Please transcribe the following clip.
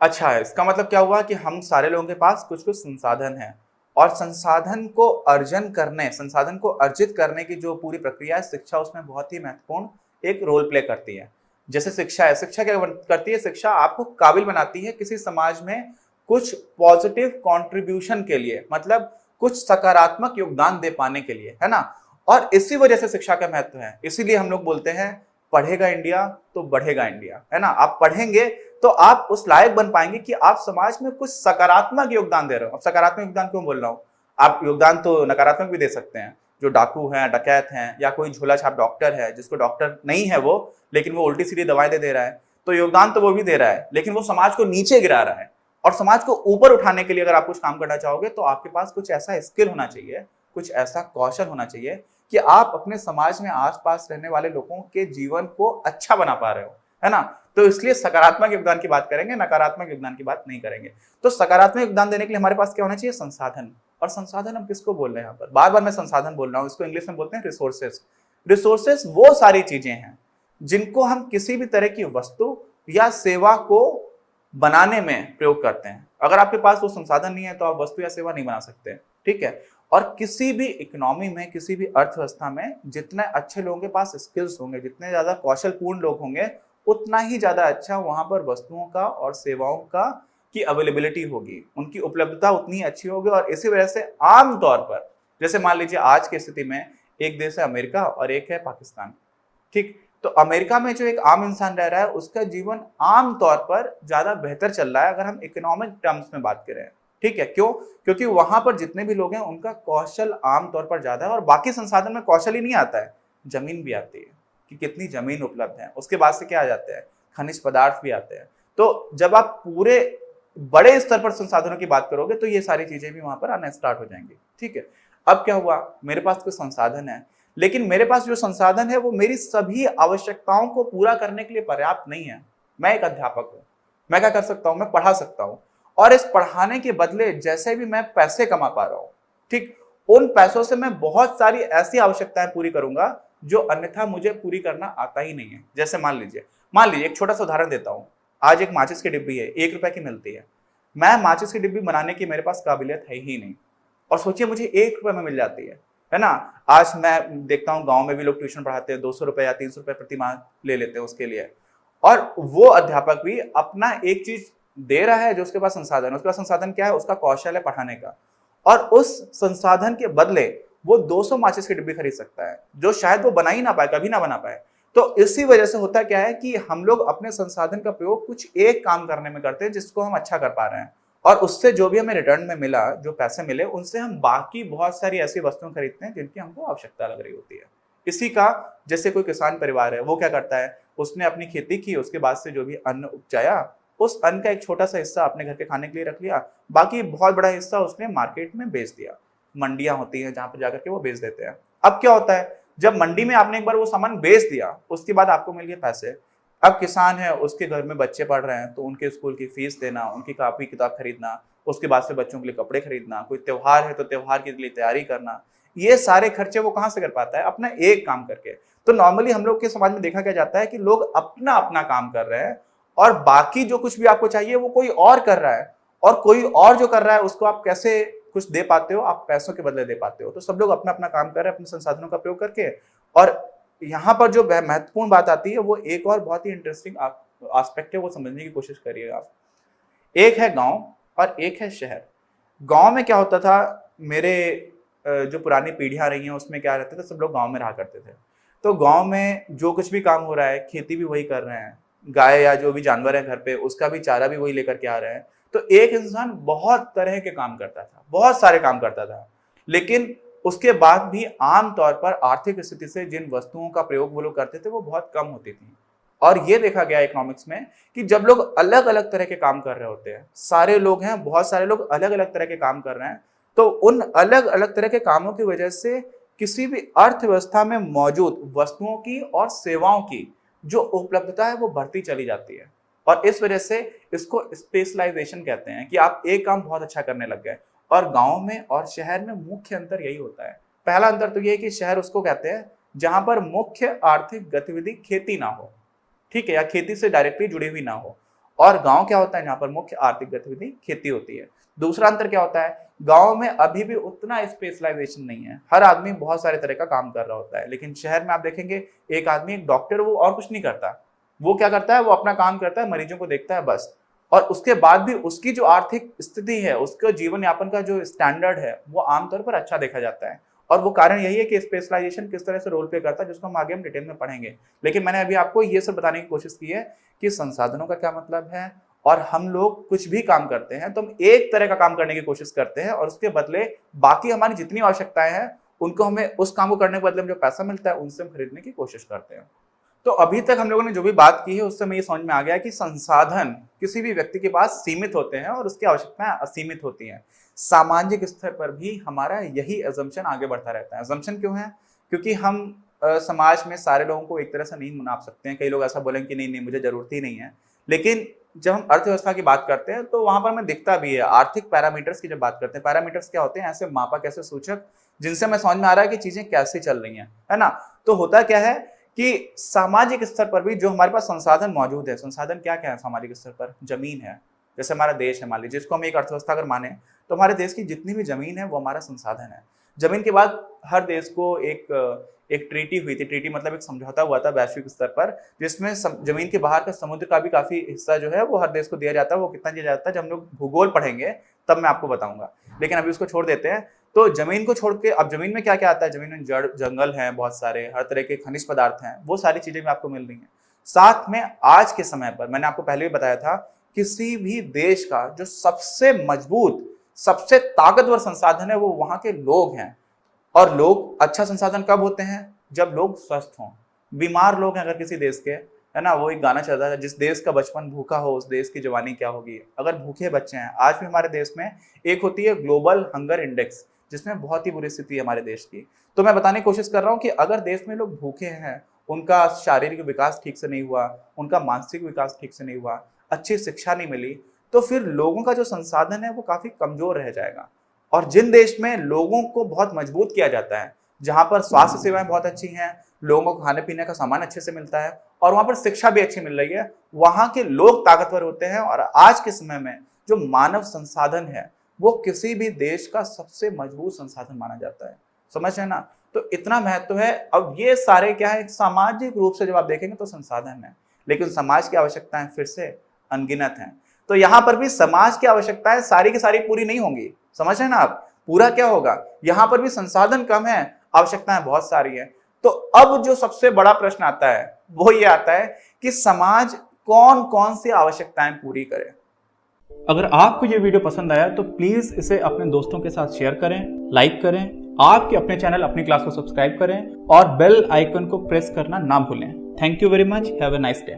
अच्छा है, इसका मतलब क्या हुआ कि हम सारे लोगों के पास कुछ कुछ संसाधन है, और संसाधन को अर्जित करने की जो पूरी प्रक्रिया है, शिक्षा उसमें बहुत ही महत्वपूर्ण एक रोल प्ले करती है। जैसे शिक्षा है, शिक्षा क्या करती है? शिक्षा आपको काबिल बनाती है किसी समाज में कुछ पॉजिटिव कंट्रीब्यूशन के लिए, मतलब कुछ सकारात्मक योगदान दे पाने के लिए, है ना। और इसी वजह से शिक्षा का महत्व है, इसीलिए हम लोग बोलते हैं पढ़ेगा इंडिया तो बढ़ेगा इंडिया, है ना। आप पढ़ेंगे तो आप उस लायक बन पाएंगे कि आप समाज में कुछ सकारात्मक योगदान दे रहे हो। अब सकारात्मक योगदान क्यों बोल रहा हूं? आप योगदान तो नकारात्मक भी दे सकते हैं, जो डाकू हैं, डकैत हैं, या कोई झोला छाप डॉक्टर है जिसको डॉक्टर नहीं है वो, लेकिन वो उल्टी सीधी दवाएं दे रहा है, तो योगदान तो वो भी दे रहा है, लेकिन वो समाज को नीचे गिरा रहा है। और समाज को ऊपर उठाने के लिए अगर आप कुछ काम करना चाहोगे तो आपके पास कुछ ऐसा स्किल होना चाहिए, कुछ ऐसा कौशल होना चाहिए कि आप अपने समाज में आसपास रहने वाले लोगों के जीवन को अच्छा बना पा रहे हो, है ना। तो इसलिए सकारात्मक योगदान की बात करेंगे, नकारात्मक योगदान की बात नहीं करेंगे। तो सकारात्मक योगदान देने के लिए हमारे पास क्या होना चाहिए? संसाधन। और संसाधन हम किसको बोल रहे हैं? यहाँ पर बार बार मैं संसाधन बोल रहा हूँ, इसको इंग्लिश में बोलते हैं रिसोर्सेस। रिसोर्सेस वो सारी चीजें हैं जिनको हम किसी भी तरह की वस्तु या सेवा को बनाने में प्रयोग करते हैं। अगर आपके पास वो संसाधन नहीं है तो आप वस्तु या सेवा नहीं बना सकते, ठीक है। और किसी भी इकोनॉमी में, किसी भी अर्थव्यवस्था में जितने अच्छे लोगों के पास स्किल्स होंगे, जितने ज्यादा कौशलपूर्ण लोग होंगे, उतना ही ज्यादा अच्छा वहां पर वस्तुओं का और सेवाओं का की अवेलेबिलिटी होगी, उनकी उपलब्धता उतनी अच्छी होगी। और इसी वजह से आमतौर पर, जैसे मान लीजिए आज की स्थिति में एक देश है अमेरिका और एक है पाकिस्तान, ठीक। तो अमेरिका में जो एक आम इंसान रह रहा है उसका जीवन आमतौर पर ज्यादा बेहतर चल रहा है अगर हम इकोनॉमिक टर्म्स में बात करें, ठीक है। क्यों? क्योंकि वहां पर जितने भी लोग हैं उनका कौशल आमतौर पर ज्यादा है, और बाकी संसाधन में कौशल ही नहीं आता है, जमीन भी आती है कि कितनी जमीन उपलब्ध है, उसके बाद से क्या आ जाते हैं? खनिज पदार्थ भी आते हैं। तो जब आप पूरे बड़े स्तर पर संसाधनों की बात करोगे तो ये सारी चीजें भी वहां पर आना स्टार्ट हो जाएंगी, ठीक है। अब क्या हुआ? मेरे पास कोई संसाधन है, लेकिन मेरे पास जो संसाधन है वो मेरी सभी आवश्यकताओं को पूरा करने के लिए पर्याप्त नहीं है। मैं एक अध्यापक हूं, मैं क्या कर सकता हूं? मैं पढ़ा सकता हूं, और इस पढ़ाने के बदले जैसे भी मैं पैसे कमा पा रहा हूं, ठीक, उन पैसों से मैं बहुत सारी ऐसी आवश्यकताएं पूरी करूंगा जो अन्यथा मुझे पूरी करना आता ही नहीं है। जैसे मान लीजिए एक छोटा सा उदाहरण देता हूं। आज एक माचिस की डिब्बी है, 1 रुपए की मिलती है। मैं माचिस की डिब्बी बनाने की मेरे पास काबिलियत है ही नहीं, और सोचिए मुझे 1 रुपए में मिल जाती है ना। आज मैं देखता हूँ गांव में भी लोग ट्यूशन पढ़ाते हैं, 200 रुपए या 300 रुपए प्रति माह ले लेते हैं उसके लिए। और वो अध्यापक भी अपना एक चीज दे रहा है जो उसके पास संसाधन है। उसके पास संसाधन क्या है? उसका कौशल है पढ़ाने का। और उस संसाधन के बदले वो 200 माचिस की डिब्बी खरीद सकता है, जो शायद वो बना ही ना पाए, कभी ना बना पाए। तो इसी वजह से होता क्या है कि हम लोग अपने संसाधन का प्रयोग कुछ एक काम करने में करते हैं जिसको हम अच्छा कर पा रहे हैं, और उससे जो भी हमें रिटर्न में मिला, जो पैसे मिले, उनसे हम बाकी बहुत सारी ऐसी वस्तुएं खरीदते हैं जिनकी हमको आवश्यकता लग रही होती है। इसी का, जैसे कोई किसान परिवार है, वो क्या करता है? उसने अपनी खेती की, उसके बाद से जो भी अन्न उपजाया, उस अन्न का एक छोटा सा हिस्सा अपने घर के खाने के लिए रख लिया, बाकी बहुत बड़ा हिस्सा उसने मार्केट में बेच दिया। मंडियां होती हैं जहां पर जाकर के वो बेच देते हैं। अब क्या होता है? जब मंडी में आपने एक बार वो सामान बेच दिया, उसके बाद आपको मिल गए पैसे। अब किसान है, उसके घर में बच्चे पढ़ रहे हैं, तो उनके स्कूल की फीस देना, उनकी कॉपी किताब खरीदना, उसके बाद से बच्चों के लिए कपड़े खरीदना, कोई त्योहार है तो त्योहार के लिए तैयारी करना, ये सारे खर्चे वो कहां से कर पाता है? अपना एक काम करके। तो नॉर्मली हम लोग के समाज में देखा क्या जाता है कि लोग अपना अपना काम कर रहे हैं, और बाकी जो कुछ भी आपको चाहिए वो कोई और कर रहा है, और कोई और जो कर रहा है उसको आप कैसे कुछ दे पाते हो? आप पैसों के बदले दे पाते हो। तो सब लोग अपना अपना काम कर रहे हैं अपने संसाधनों का प्रयोग करके। और यहाँ पर जो महत्वपूर्ण बात आती है वो एक और बहुत ही इंटरेस्टिंग एस्पेक्ट है, वो समझने की कोशिश करिएगा आप। एक है गांव और एक है शहर। गांव में क्या होता था? मेरे जो पुरानी पीढ़ियां रही हैं उसमें क्या रहते थे? सब लोग गांव में रहा करते थे। तो गांव में जो कुछ भी काम हो रहा है, खेती भी वही कर रहे हैं, गाय या जो भी जानवर है घर पे उसका भी चारा भी वही लेकर के आ रहे हैं। तो एक इंसान बहुत तरह के काम करता था, बहुत सारे काम करता था, लेकिन उसके बाद भी आमतौर पर आर्थिक स्थिति से जिन वस्तुओं का प्रयोग वो लोग करते थे वो बहुत कम होती थी। और ये देखा गया इकोनॉमिक्स में कि जब लोग अलग अलग तरह के काम कर रहे होते हैं, सारे लोग हैं, बहुत सारे लोग अलग अलग तरह के काम कर रहे हैं, तो उन अलग अलग तरह के कामों की वजह से किसी भी अर्थव्यवस्था में मौजूद वस्तुओं की और सेवाओं की जो उपलब्धता है वो बढ़ती चली जाती है। और इस वजह से इसको स्पेशलाइजेशन कहते हैं कि आप एक काम बहुत अच्छा करने लग गए। और गांव में और शहर में मुख्य अंतर यही होता है। पहला अंतर तो ये है कि शहर उसको कहते हैं जहां पर मुख्य आर्थिक गतिविधि खेती ना हो, ठीक है, या खेती से डायरेक्टली जुड़ी हुई ना हो। और गांव क्या होता है, जहाँ पर मुख्य आर्थिक गतिविधि खेती होती है। दूसरा अंतर क्या होता है, गांव में अभी भी उतना स्पेशलाइजेशन नहीं है, हर आदमी बहुत सारे तरह का काम कर रहा होता है। लेकिन शहर में आप देखेंगे एक आदमी, एक डॉक्टर, वो और कुछ नहीं करता, वो क्या करता है, वो अपना काम करता है, मरीजों को देखता है बस। और उसके बाद भी उसकी जो आर्थिक स्थिति है, उसका जीवन यापन का जो स्टैंडर्ड है, वो आमतौर पर अच्छा देखा जाता है। और वो कारण यही है कि स्पेशलाइजेशन किस तरह से रोल प्ले करता है, जिसको हम आगे हम डिटेल में पढ़ेंगे। लेकिन मैंने अभी आपको ये सब बताने की कोशिश की है कि संसाधनों का क्या मतलब है, और हम लोग कुछ भी काम करते हैं तो हम एक तरह का काम करने की कोशिश करते हैं, और उसके बदले बाकी हमारी जितनी आवश्यकताएं हैं उनको हमें, उस काम को करने के बदले में जो पैसा मिलता है उनसे हम खरीदने की कोशिश करते हैं। तो अभी तक हम लोगों ने जो भी बात की है उससे हमें ये समझ में आ गया कि संसाधन किसी भी व्यक्ति के पास सीमित होते हैं और उसकी आवश्यकताएं असीमित होती हैं। सामाजिक स्तर पर भी हमारा यही अजम्पशन आगे बढ़ता रहता है। अजम्पशन क्यों है? क्योंकि हम समाज में सारे लोगों को एक तरह से नहीं नाप सकते हैं। कई लोग ऐसा बोलेंगे कि नहीं नहीं मुझे जरूरत ही नहीं है। लेकिन जब हम अर्थव्यवस्था की बात करते हैं तो वहां पर हमें दिखता भी है। आर्थिक पैरामीटर्स की जब बात करते हैं, पैरामीटर्स क्या होते हैं? ऐसे मापक, ऐसे सूचक जिनसे हमें समझ में आ रहा है कि चीजें कैसे चल रही हैं, है ना। तो होता क्या है कि सामाजिक स्तर पर भी जो हमारे पास संसाधन मौजूद है, संसाधन क्या क्या है सामाजिक स्तर पर? जमीन है, जैसे हमारा देश है, मान लीजिए जिसको हम एक अर्थव्यवस्था अगर माने तो हमारे देश की जितनी भी जमीन है वो हमारा संसाधन है। जमीन के बाद हर देश को एक ट्रीटी हुई थी। ट्रीटी मतलब एक समझौता हुआ था वैश्विक स्तर पर, जिसमें जमीन के बाहर का समुद्र का भी काफी हिस्सा जो है वो हर देश को दिया जाता है। वो कितना दिया जाता है, जब हम लोग भूगोल पढ़ेंगे तब मैं आपको बताऊंगा, लेकिन अभी उसको छोड़ देते हैं। तो जमीन को छोड़ के अब जमीन में क्या क्या आता है? जमीन में जड़, जंगल हैं बहुत सारे, हर तरह के खनिज पदार्थ हैं, वो सारी चीजें भी आपको मिल रही हैं। साथ में आज के समय पर मैंने आपको पहले भी बताया था, किसी भी देश का जो सबसे मजबूत, सबसे ताकतवर संसाधन है वो वहां के लोग हैं। और लोग अच्छा संसाधन कब होते हैं? जब लोग स्वस्थ हों। बीमार लोग हैं अगर किसी देश के, है ना, वो एक गाना चल रहा है, जिस देश का बचपन भूखा हो उस देश की जवानी क्या होगी। अगर भूखे बच्चे हैं, आज भी हमारे देश में एक होती है ग्लोबल हंगर इंडेक्स, जिसमें बहुत ही बुरी स्थिति है हमारे देश की। तो मैं बताने की कोशिश कर रहा हूँ कि अगर देश में लोग भूखे हैं, उनका शारीरिक विकास ठीक से नहीं हुआ, उनका मानसिक विकास ठीक से नहीं हुआ, अच्छी शिक्षा नहीं मिली, तो फिर लोगों का जो संसाधन है वो काफी कमजोर रह जाएगा। और जिन देश में लोगों को बहुत मजबूत किया जाता है, जहां पर स्वास्थ्य सेवाएं बहुत अच्छी हैं, लोगों को खाने पीने का सामान अच्छे से मिलता है और वहां पर शिक्षा भी अच्छी मिल रही है, वहां के लोग ताकतवर होते हैं। और आज के समय में जो मानव संसाधन है वो किसी भी देश का सबसे मजबूत संसाधन माना जाता है। समझ है ना? तो इतना महत्व है। अब ये सारे क्या है, सामाजिक रूप से जब आप देखेंगे तो संसाधन है, लेकिन समाज की आवश्यकताएं फिर से अनगिनत हैं। तो यहां पर भी समाज की आवश्यकताएं सारी की सारी पूरी नहीं होंगी। समझ है ना आप? पूरा क्या होगा, यहां पर भी संसाधन कम है, आवश्यकताएं बहुत सारी है। तो अब जो सबसे बड़ा प्रश्न आता है वो ये आता है कि समाज कौन कौन सी आवश्यकताएं पूरी करे। अगर आपको ये वीडियो पसंद आया तो प्लीज इसे अपने दोस्तों के साथ शेयर करें, लाइक करें, आपके अपने चैनल अपनी क्लास को सब्सक्राइब करें और बेल आइकन को प्रेस करना ना भूलें। Thank you very much, have a nice day.